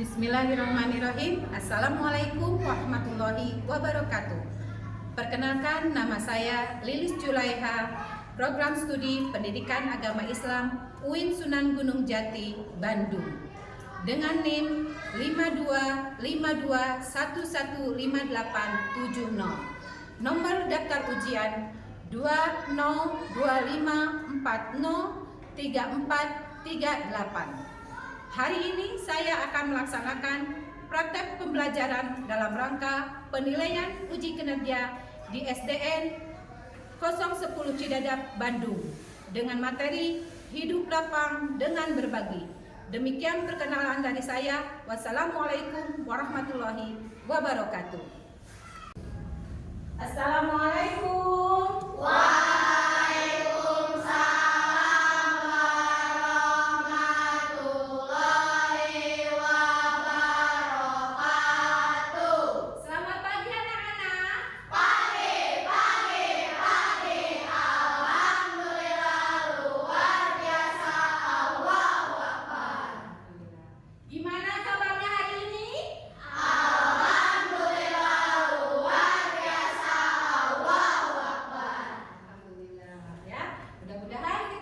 Bismillahirrahmanirrahim. Assalamualaikum warahmatullahi wabarakatuh. Perkenalkan, nama saya Lilis Julaiha, Program Studi Pendidikan Agama Islam UIN Sunan Gunung Jati, Bandung, dengan NIM 5252115870. Nomor daftar ujian 2025403438. Hari ini saya akan melaksanakan praktek pembelajaran dalam rangka penilaian uji kinerja di SDN 010 Cidadap, Bandung, dengan materi hidup lapang dengan berbagi. Demikian perkenalan dari saya. Wassalamualaikum warahmatullahi wabarakatuh. Assalamualaikum.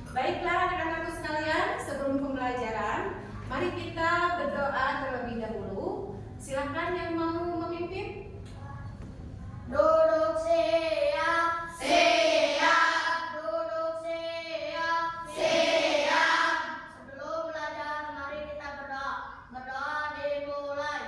Baiklah anak-anakku sekalian, sebelum pembelajaran, mari kita berdoa terlebih dahulu. Silakan yang mau memimpin. Duduk siap, siap. Duduk siap, siap. Sebelum belajar, mari kita berdoa. Berdoa dimulai.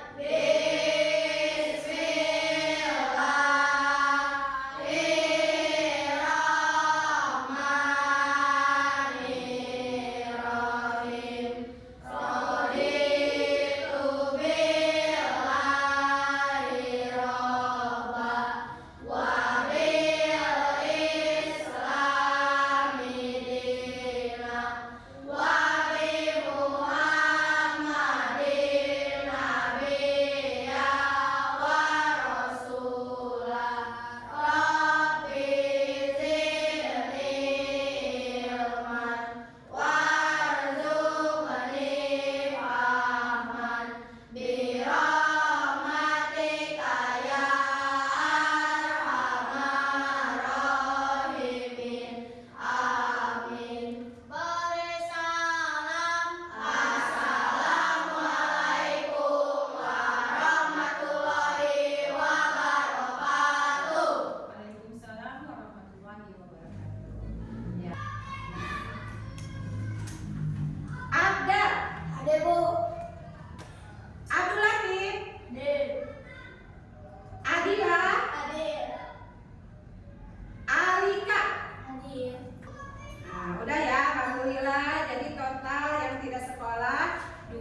Udah ya, alhamdulillah. Jadi total yang tidak sekolah 2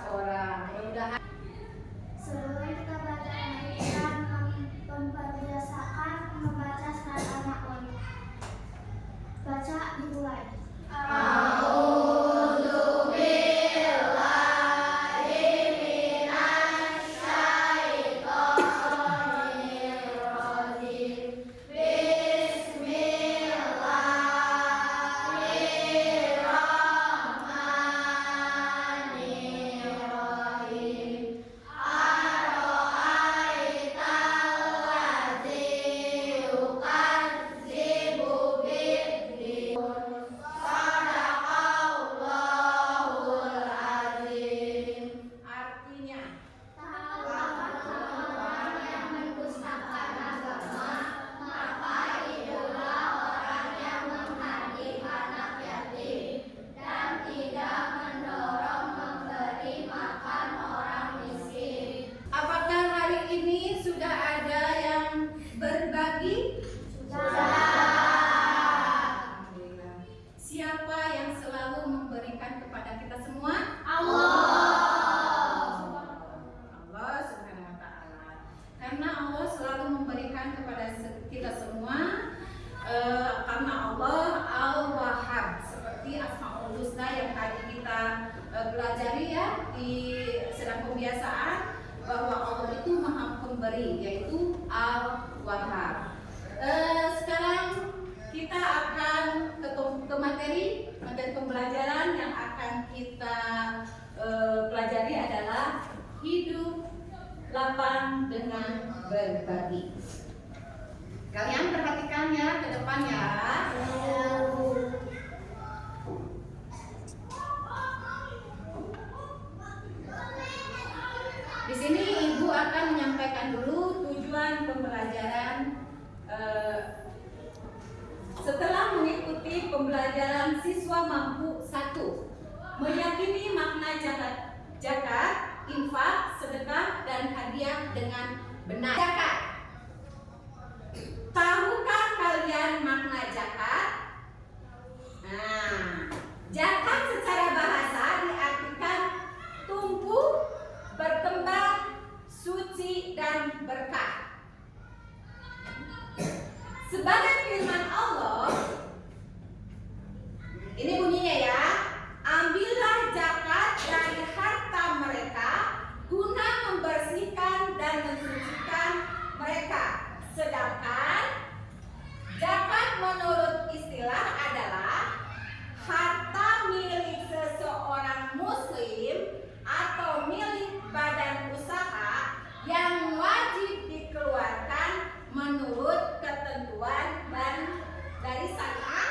orang. Mudah-mudahan Sebelum kita belajar, mari kita membiasakan membaca surat Al-Maun. Baca dimulai. Siapa yang selalu memberikan kepada kita semua? Allah Subhanahu wa ta'ala. Karena Allah selalu memberikan kepada kita semua, karena Allah Al-Wahhab, seperti Asmaul Husna yang tadi kita pelajari ya di sedang pembiasaan, bahwa Allah itu Maha Pemberi, yaitu Al-Wahhab. Sekarang kita akan ke materi pembelajaran yang akan kita pelajari adalah hidup lapang dengan berbagi. Kalian perhatikan ya ke depan ya. Di sini Ibu akan menyampaikan dulu tujuan pembelajaran setelah mengikuti pembelajaran siswa mampu 1. Meyakini makna zakat, infak, sedekah, dan hadiah dengan benar. Zakat. Tahukah kalian makna zakat? Nah, zakat secara bahasa diartikan tumbuh, berkembang, suci, dan berkah. Sebagai firman Allah, ini bunyinya ya, ambillah zakat dari harta mereka guna membersihkan dan mensucikan mereka. Sedangkan zakat menurut istilah adalah harta milik seseorang muslim atau milik badan usaha yang wajib dikeluarkan menurut ketentuan dan dari syariat.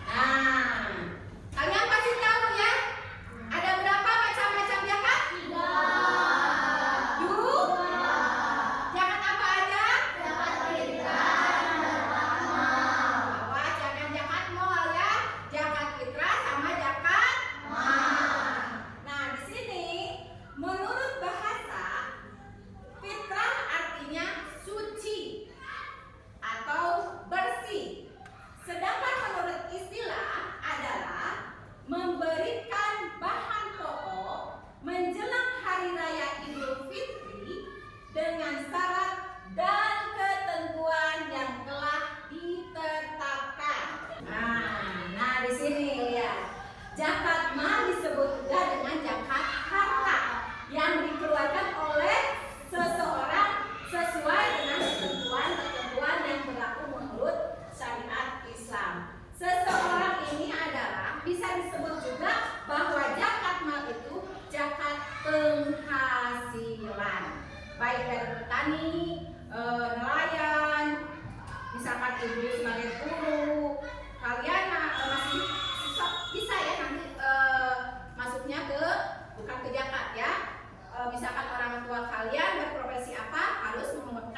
Nah, kalian pasti tahu ya, ada berapa macam-macam zakat? 2. Zakat apa aja? Zakat fitrah, zakat mal. Awas, jangan zakat mal ya. Zakat fitrah sama zakat mal. Nah, di sini menurut bahasa, fitrah artinya suci atau bersih. Sedangkan menurut istilah adalah memberikan bahan pokok menjelang hari raya Idul Fitri dengan syarat dan ketentuan yang telah ditetapkan. Nah di sini lihat, zakat mal disebut juga dengan zakat harta yang dikeluarkan oleh seseorang sesuai dengan ketentuan yang berlaku menurut syariat Islam. Seseorang ini adalah bisa disebut juga bahwa zakat mal itu zakat penghasilan, baik dari petani, nelayan, misalkan ibu sebagai guru, kalian masih bisa ya nanti masuknya ke bukan ke zakat ya. Misalkan orang tua kalian berprofesi apa, harus memungut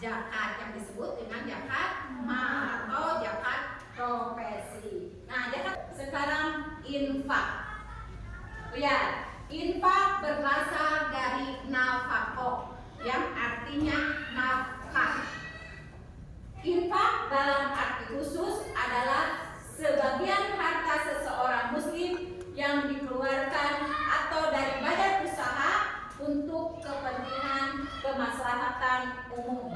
zakat yang disebut dengan zakat mal atau zakat profesi. Nah, zakat sekarang infak. Lihat, infak berasal dari nafkah yang artinya nafkah. Infak dalam arti khusus adalah sebagian harta seseorang muslim yang dikeluarkan atau dari badan usaha untuk kepentingan kemaslahatan umum.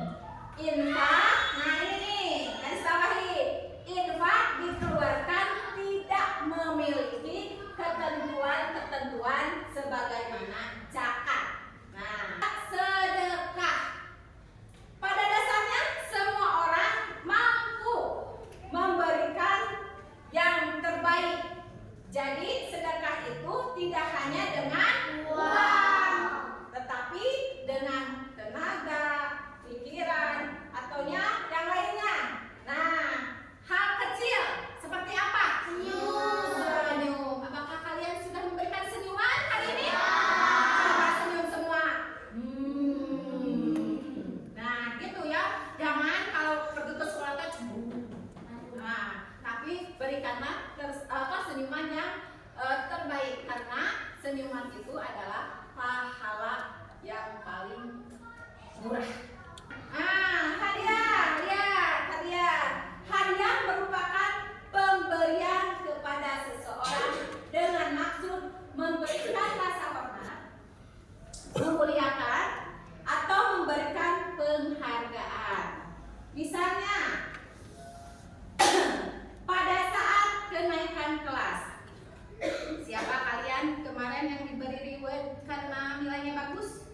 Infak, nah ini garis bawahi, infak dikeluarkan tidak memiliki ketentuan sebagaimana zakat. Nah, sedekah pada dasarnya semua orang mampu memberikan yang terbaik. Jadi sedekah itu tidak hanya dengan uang, tetapi dengan tenaga, pikiran, atau yang lainnya. Nah, hal kecil seperti apa? Senyum. Apakah kalian sudah memberikan senyuman hari ini? Coba senyum semua. Nah, gitu ya. Jangan kalau pergi ke sekolah cemburu. Nah, tapi berikanlah senyuman yang terbaik, karena senyuman itu adalah pahala yang paling murah. Hadiah, lihat hadiah. Hadiah merupakan pemberian kepada seseorang dengan maksud memberikan rasa hormat, memuliakan, atau memberikan penghargaan. Misalnya, pada saat kenaikan kelas, siapa kalian kemarin yang diberi reward karena nilainya bagus?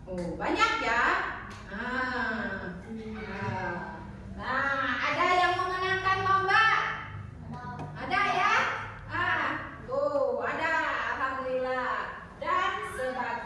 Oh, banyak ya. Nah, ada yang memenangkan lomba? Ada ya? Tuh, ada, alhamdulillah. Dan sebagainya.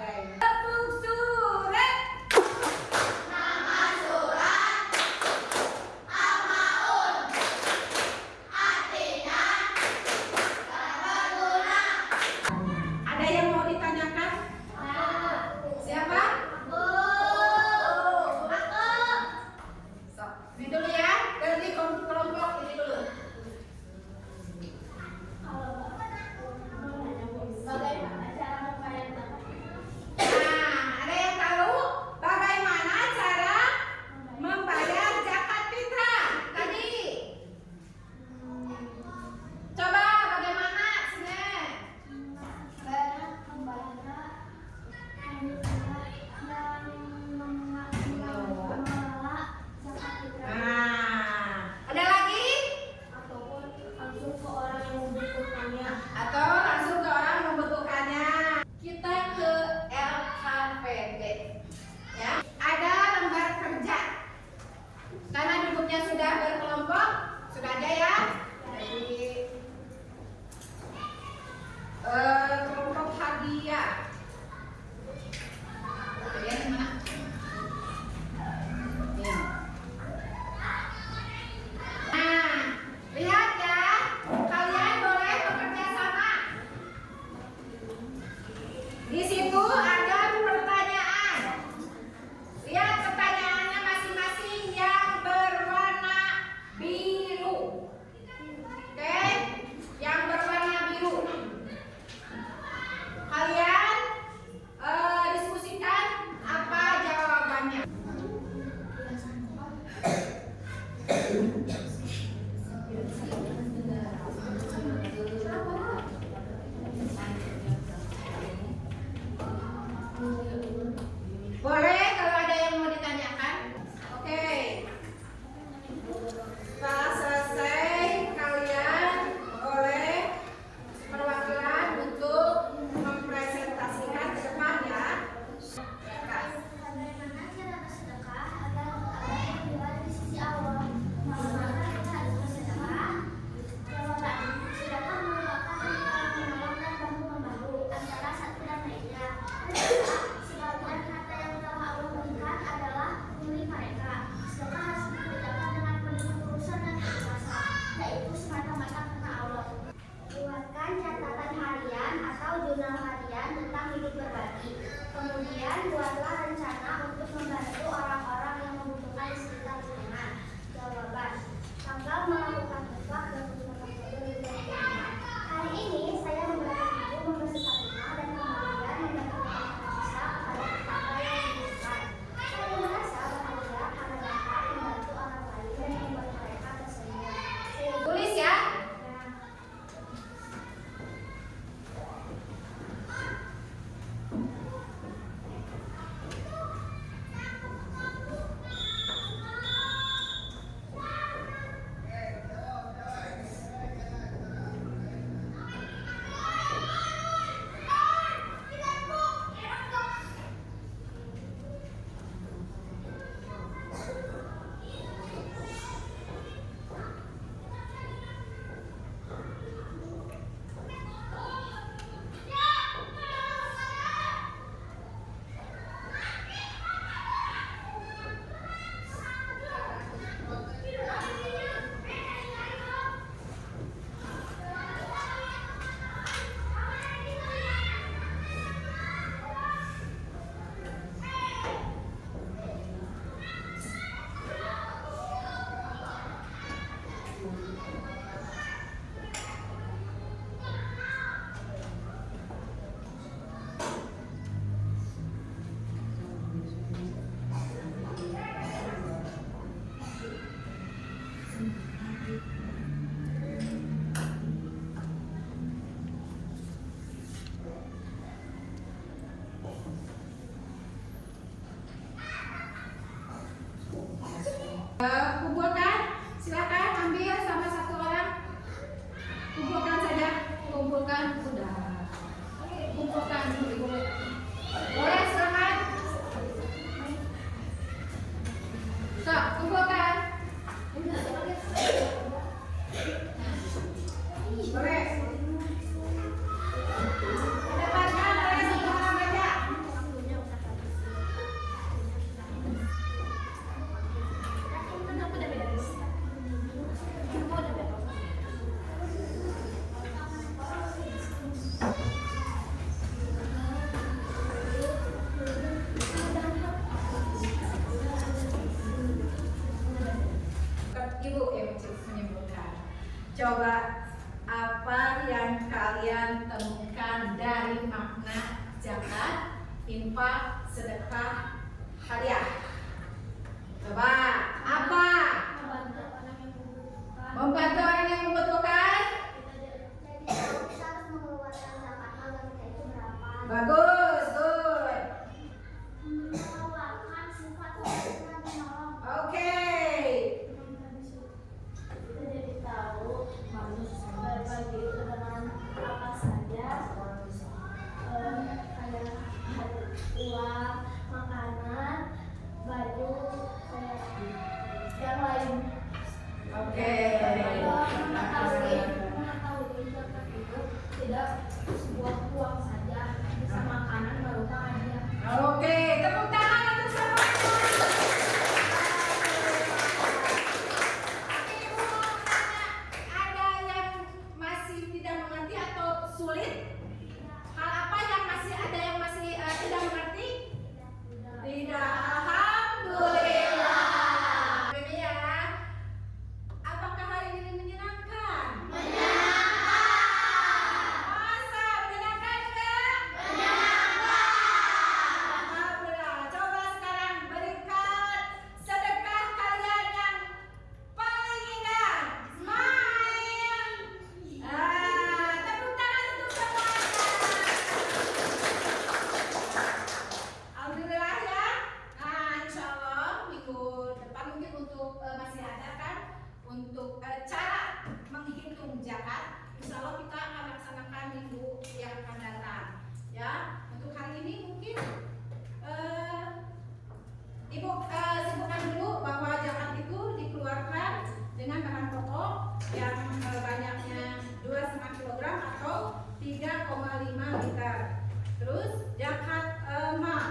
Kumpulkan, silakan ambil sama satu orang. Kumpulkan saja, kumpulkan, udah. Kumpulkan, ibu. Boleh silakan. Sok, kumpulkan. Boleh. Dapatkan oleh satu orang aja. Ibu yang menyebutkan. Coba apa yang kalian temukan dari makna zakat, infak, sedekah, hadiah? Coba apa? Membantu orang yang membutuhkan. Jadi kalau kita harus mengeluarkan zakat malam kita itu berapa? Bagus, good. Mengeluarkan sifat yang menolong. Oke. Kita jadi tahu berbagi itu dengan apa saja. Ada uang, makanan, baju, yang lain. Oke. Mengetahui zakat itu tidak sebuah uang saja, bisa makanan baru hadiah. Oke, tepuk tangan untuk sama. Ibu mau tanya, ada yang masih tidak mengerti atau sulit? Hal apa yang masih ada yang masih tidak mengerti? Tidak. Alhamdulillah. Ini ya. Apakah hari ini menyenangkan? Masa menyenangkan enggak? Alhamdulillah. Coba sekarang berikan sedekah kalian yang paling indah. Smile. Tepuk tangan untuk semua. Alhamdulillah ya. Nah, insya Allah minggu depan mungkin untuk masih ada kan untuk cara menghitung zakat. Insya Allah kita akan laksanakan minggu yang akan datang. Ya, untuk hari ini mungkin Ibu sebutkan dulu bahwa zakat itu dikeluarkan dengan bahan pokok yang banyaknya 2,5 kg atau 3,5 liter. Terus zakat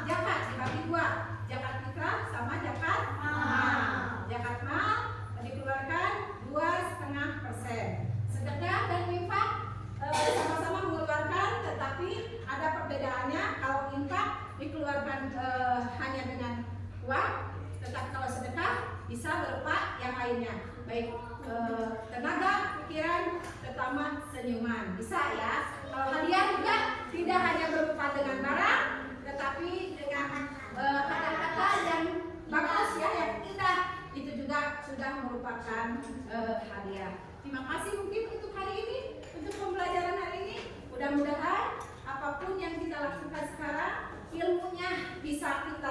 zakat dibagi dua, zakat fitrah sama zakat mal. Zakat mal dikeluarkan 2,5%. Sedekah dan infak sama-sama mengeluarkan, tetapi ada perbedaannya. Kalau infak dikeluarkan hanya dengan uang, tetapi kalau sedekah bisa berupa yang lainnya, baik tenaga, pikiran, terutama senyuman. Bisa ya. Kalau hadiah juga tidak hanya berupa dengan barang, tetapi dengan kata-kata yang bagus ya, yang indah, itu juga sudah merupakan hadiah. Terima kasih mungkin untuk hari ini, untuk pembelajaran hari ini. Mudah-mudahan apapun yang kita lakukan sekarang, ilmunya bisa kita